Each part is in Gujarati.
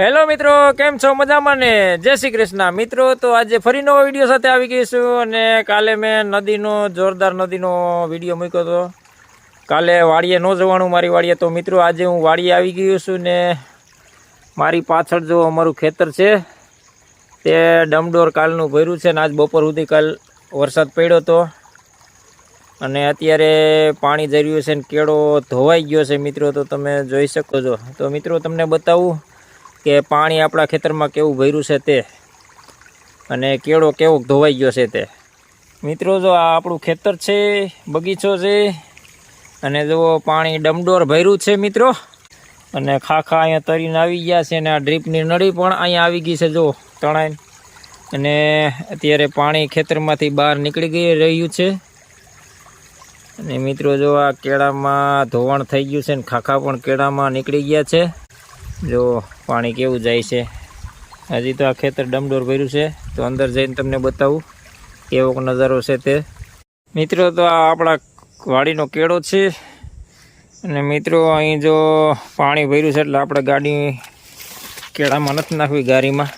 હેલો મિત્રો, કેમ છો? મજામાં ને? જય શ્રી કૃષ્ણ મિત્રો. તો આજે ફરી નવો વિડીયો સાથે આવી ગઈશું અને કાલે મેં જોરદાર નદીનો વિડીયો મૂક્યો હતો. કાલે વાડીએ ન જવાનું મારી વાડીએ, તો મિત્રો આજે હું વાડીએ આવી ગયો છું ને મારી પાછળ જો અમારું ખેતર છે તે ડમડોર કાલનું ભર્યું છે ને આજ બપોર સુધી કાલ વરસાદ પડ્યો હતો અને અત્યારે પાણી જઈ રહ્યું છે ને કેળો ધોવાઈ ગયો છે મિત્રો. તો તમે જોઈ શકો છો. તો મિત્રો તમને બતાવું કે પાણી આપણા ખેતરમાં કેવું ભર્યું છે તે અને કેળો કેવો ધોવાઈ ગયો છે તે. મિત્રો જો આ આપણું ખેતર છે, બગીચો છે અને જો પાણી ડમડોર ભર્યું છે મિત્રો. અને ખાખા અહીંયા તરીને આવી ગયા છે અને આ ડ્રીપની નળી પણ અહીંયા આવી ગઈ છે જો તણાઈ. અને અત્યારે પાણી ખેતરમાંથી બહાર નીકળી રહ્યું છે. અને મિત્રો જો આ કેળામાં ધોવાણ થઈ ગયું છે ને ખાખા પણ કેળામાં નીકળી ગયા છે. જો પાણી કેવું જાય છે. હજી તો આ ખેતર ડમડોર ભર્યું છે, તો અંદર જઈને તમને બતાવું કેવો નજારો છે તે. મિત્રો તો આ આપણા વાડીનો કેળો છે અને મિત્રો અહીં જો પાણી ભર્યું છે એટલે આપણે ગાડી કેળામાં નથી નાખવી, ગાડીમાં.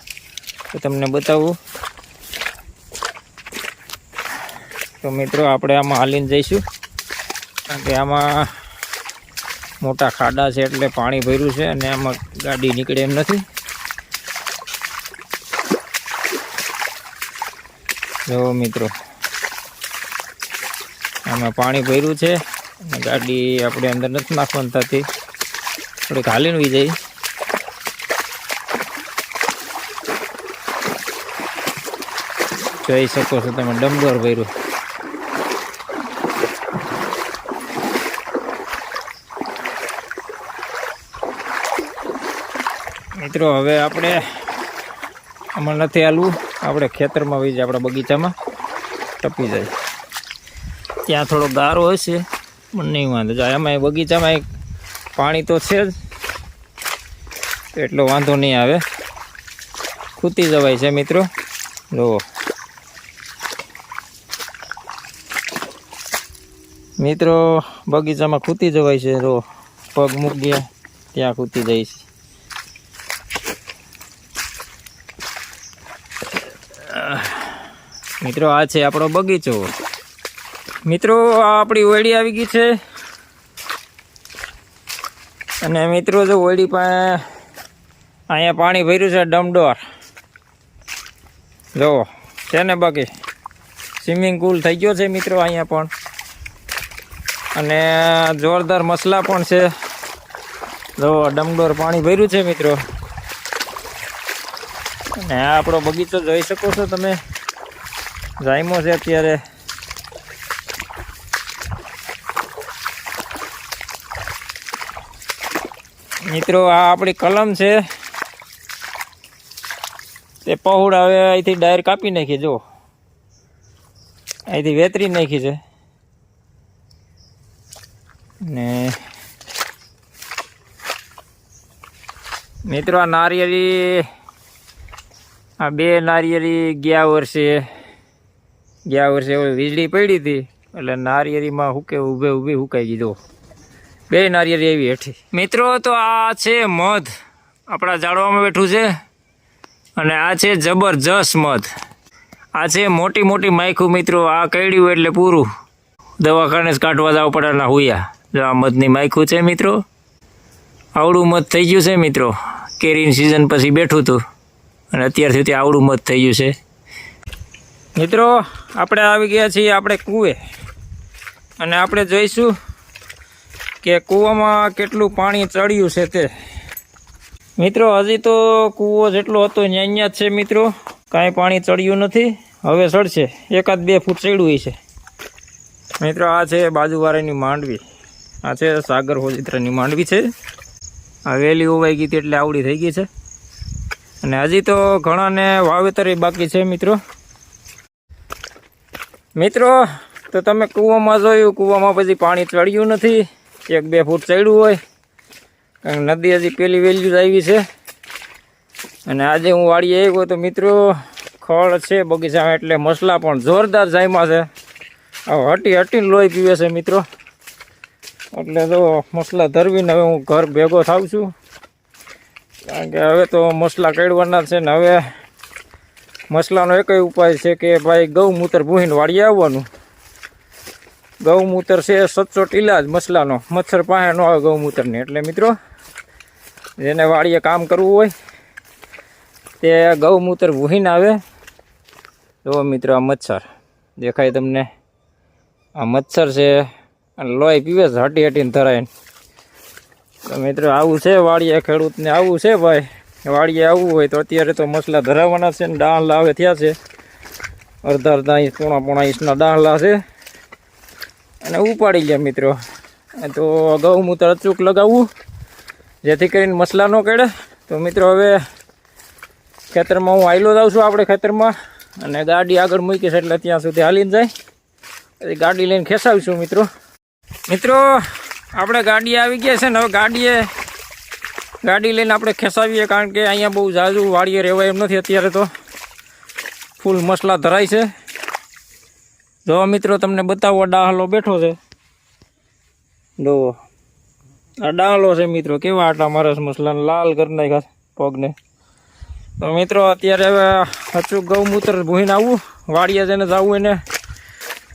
તો તમને બતાવું. તો મિત્રો આપણે આમાં હાલીને જઈશું કારણ કે આમાં મોટા ખાડા છે એટલે પાણી ભર્યું છે અને આમાં ગાડી નીકળે એમ નથી. જો મિત્રો આમાં પાણી ભર્યું છે અને ગાડી આપણે અંદર નથી નાખવાની થતી, થોડીક હાલીને વી જઈ. જોઈ શકો છો તમે ડમડોર ભર્યું. મિત્રો હવે આપણે આમાં નથી હાલવું, આપણે ખેતરમાં વહી જાય, આપણા બગીચામાં ટપી જાય. ત્યાં થોડો ગારો હશે પણ નહીં વાંધો જાય. એમાં બગીચામાં એક પાણી તો છે જ, એટલો વાંધો નહીં આવે, ખૂતી જવાય છે મિત્રો. જુઓ મિત્રો બગીચામાં ખૂતી જવાય છે. જો પગ મૂકી ત્યાં ખૂતી જાય છે. મિત્રો આ છે આપણો બગીચો. મિત્રો આ આપણી ઓયડી આવી ગઈ છે અને મિત્રો જો ઓયડી પાસે અહીંયા પાણી ભર્યું છે ડમડોર. જો છે ને બાકી સ્વિમિંગ પુલ થઈ ગયો છે મિત્રો અહીંયા પણ. અને જોરદાર મસલા પણ છે. જો ડમડોર પાણી ભર્યું છે મિત્રો. અને આ આપણો બગીચો જોઈ શકો છો તમે, જાયમો છે અત્યારે. મિત્રો આ આપણી કલમ છે તે પહોળ હવે અહીંથી ડાયર કાપી નાખી. જો અહીંથી વેતરી નાખી છે. ને મિત્રો આ નારિયેળી, આ બે નારિયેળી ગયા વર્ષે વીજળી પડી હતી એટલે નારિયેળીમાં ઊભે હુકાઈ ગઈ. જો બે નારિયેળી એવી હેઠી. મિત્રો તો આ છે મધ, આપણા ઝાડવામાં બેઠું છે અને આ છે જબરજસ્ત મધ. આ છે મોટી મોટી માયખું મિત્રો. આ કડ્યું એટલે પૂરું, દવાખાને જ કાઢવા જવા પડે ના હુયા. જો આ મધની માયખું છે મિત્રો. આવડું મધ થઈ ગયું છે મિત્રો. કેરીની સિઝન પછી બેઠું હતું અને અત્યાર સુધી આવડું મધ થઈ ગયું છે. મિત્રો આપણે આવી ગયા છીએ આપણે કૂવે અને આપણે જોઈશું કે કૂવામાં કેટલું પાણી ચડ્યું છે તે. મિત્રો હજી તો કૂવો જેટલો હતો અહીંયા જ છે મિત્રો, કાંઈ પાણી ચડ્યું નથી. હવે ચડશે, 1-2 ફૂટ ચડ્યું છે મિત્રો. આ છે બાજુવાળાની માંડવી, આ છે સાગર હોજીત્રાની માંડવી છે. આ વેલી ઉવાઈ ગઈ એટલે આવડી થઈ ગઈ છે અને હજી તો ઘણાને વાવેતર બાકી છે મિત્રો. તો તમે કૂવામાં જોયું, કૂવામાં પછી પાણી ચડ્યું નથી, 1-2 ફૂટ ચડ્યું હોય કારણ કે નદી હજી પેલી વેલ્યુ જ આવી છે. અને આજે હું વાડીએ આવ્યો તો મિત્રો ખળ છે બગીચામાં એટલે મસલા પણ જોરદાર જાયમાં છે. હટીને લોહી પીવે છે મિત્રો. એટલે તો મસલા ધરવીને હવે હું ઘર ભેગો થાઉં છું કારણ કે હવે તો મસલા કાઢવાના છે ને હવે મસલાનો એક ઉપાય છે કે ભાઈ ગૌમૂત્ર ભૂહીને વાળીએ આવવાનું. ગૌમૂત્ર છે સચોટ ઇલાજ મસલાનો, મચ્છર પાસે ન આવે ગૌમૂત્રને. એટલે મિત્રો જેને વાળીએ કામ કરવું હોય તે ગૌમૂત્ર ભૂહીને આવે. જો મિત્રો આ મચ્છર દેખાય તમને, આ મચ્છર છે અને લોહી પીવે છે હટી હટીને ધરાઈને. તો મિત્રો આવું છે વાળીએ, ખેડૂતને આવું છે ભાઈ. વાળીએ આવવું હોય તો અત્યારે તો મસલા ધરાવવાના છે ને ડાહલા હવે થયા છે અડધા ઇંચ પોણા ઇંચના ડાહલા છે અને ઉપાડી લે મિત્રો. તો ગૌમૂત્ર અચૂક લગાવવું જેથી કરીને મસલા ન કાઢે. તો મિત્રો હવે ખેતરમાં હું આયલો જાઉં છું આપણે ખેતરમાં, અને ગાડી આગળ મૂકી છે એટલે ત્યાં સુધી હાલીને જાય, પછી ગાડી લઈને ખેંચાવીશું મિત્રો. આપણે ગાડી આવી ગયા છે ને હવે ગાડી લઈને આપણે ખેંચાવીએ, કારણ કે અહીંયા બહુ ઝાઝુ વાડીએ રહેવાય એમ નથી. અત્યારે તો ફૂલ મસલા ધરાય છે. જો મિત્રો તમને બતાવો, ડાહલો બેઠો છે. જો આ ડાહલો છે મિત્રો, કેવા આટા મારે મસલાને લાલ કરી નાખ્યા પગને. તો મિત્રો અત્યારે હવે અચૂક ગૌમૂત્ર ભૂહીને આવવું, વાડીએ જઈને જવું એને,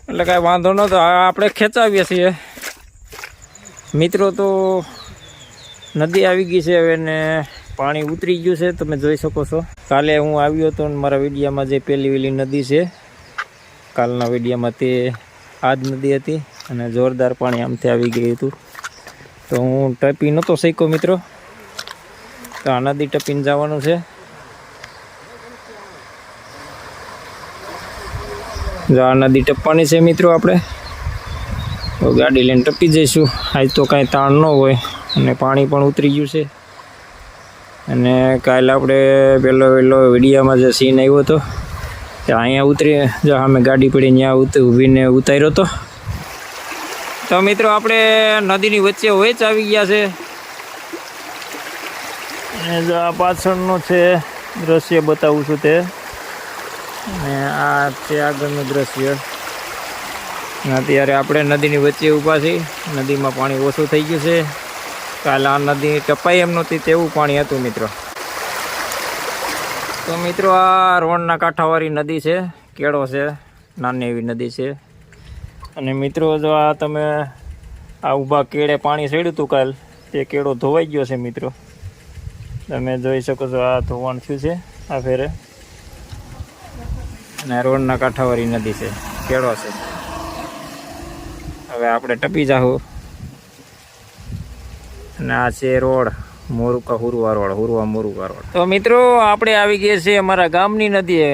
એટલે કાંઈ વાંધો નહોતો. આપણે ખેંચાવીએ છીએ મિત્રો. તો નદી આવી ગઈ છે હવે ને પાણી ઉતરી ગયું છે, તમે જોઈ શકો છો. કાલે હું આવ્યો હતો મારા વિડીયામાં જે પેલી નદી છે કાલના વિડીયામાં, તે આ જ નદી હતી અને જોરદાર પાણી આમથી આવી ગયું હતું. તો હું ટપી નહોતો શીખ્યો મિત્રો, તો આ નદી ટપીને જવાનું છે. જો આ નદી ટપવાની છે મિત્રો. આપણે તો ગાડી લઈને ટપી જઈશું. આજ તો કાંઈ તાણ ન હોય અને પાણી પણ ઉતરી ગયું છે. અને કાલે આપણે પહેલો વિડીયામાં જે સીન આવ્યો હતો તે અહીંયા ઉતરી, જો અમે ગાડી પડી ત્યાં ઊભીને ઉતાર્યો હતો. તો મિત્રો આપણે નદીની વચ્ચે વેચ આવી ગયા છે. અને જો આ પાછળનો છે દ્રશ્ય બતાવું છું તે, અને આ છે આગળનું દ્રશ્ય. અત્યારે આપણે નદીની વચ્ચે ઊભા છીએ. નદીમાં પાણી ઓછું થઈ ગયું છે. કાલે આ નદી ટપાઈ એમ નહોતી તેવું પાણી હતું મિત્રો. તો મિત્રો આ રોડના કાંઠાવાળી નદી છે, કેળો છે, નાની એવી નદી છે. અને મિત્રો જો આ તમે આ ઊભા કેળે પાણી ચડ્યું હતું કાલ, તે કેળો ધોવાઈ ગયો છે મિત્રો. તમે જોઈ શકો છો, આ ધોવાણ થયું છે આ ફેરે. અને રોડના કાંઠાવાળી નદી છે, કેળો છે. હવે આપણે ટપી જાઉં. અને આ છે રોડ મોરુકા હુરવા રોડ, હુરવા મોરુકા રોડ. તો મિત્રો આપણે આવી ગયા છીએ અમારા ગામની નદીએ.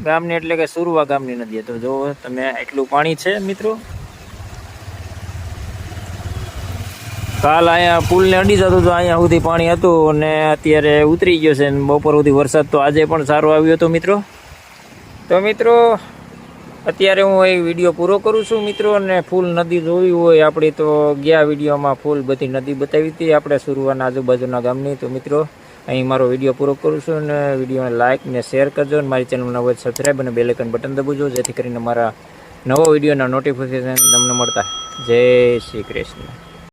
ગામની એટલે કે સુરવા ગામની નદીએ. તો જો તમે એટલું પાણી છે મિત્રો. કાલ અહીંયા પુલને અડી જતું તો અહીંયા સુધી પાણી હતું અને અત્યારે ઉતરી ગયો છે. બપોર સુધી વરસાદ તો આજે પણ સારો આવ્યો હતો મિત્રો. તો મિત્રો અત્યારે હું એ વિડીયો પૂરો કરું છું મિત્રો. અને ફૂલ નદી જોવી હોય આપણી તો ગયા વિડીયોમાં ફૂલ બધી નદી બતાવી હતી આપણે સુરવાના આજુબાજુના ગામની. તો મિત્રો અહીં મારો વિડીયો પૂરો કરું છું, અને વિડીયોને લાઇક ને શેર કરજો, અને મારી ચેનલના હોય સબસ્ક્રાઈબ અને બેલ આઇકન બટન દબાવજો, જેથી કરીને મારા નવો વિડીયોના નોટિફિકેશન તમને મળતા. જય શ્રી કૃષ્ણ.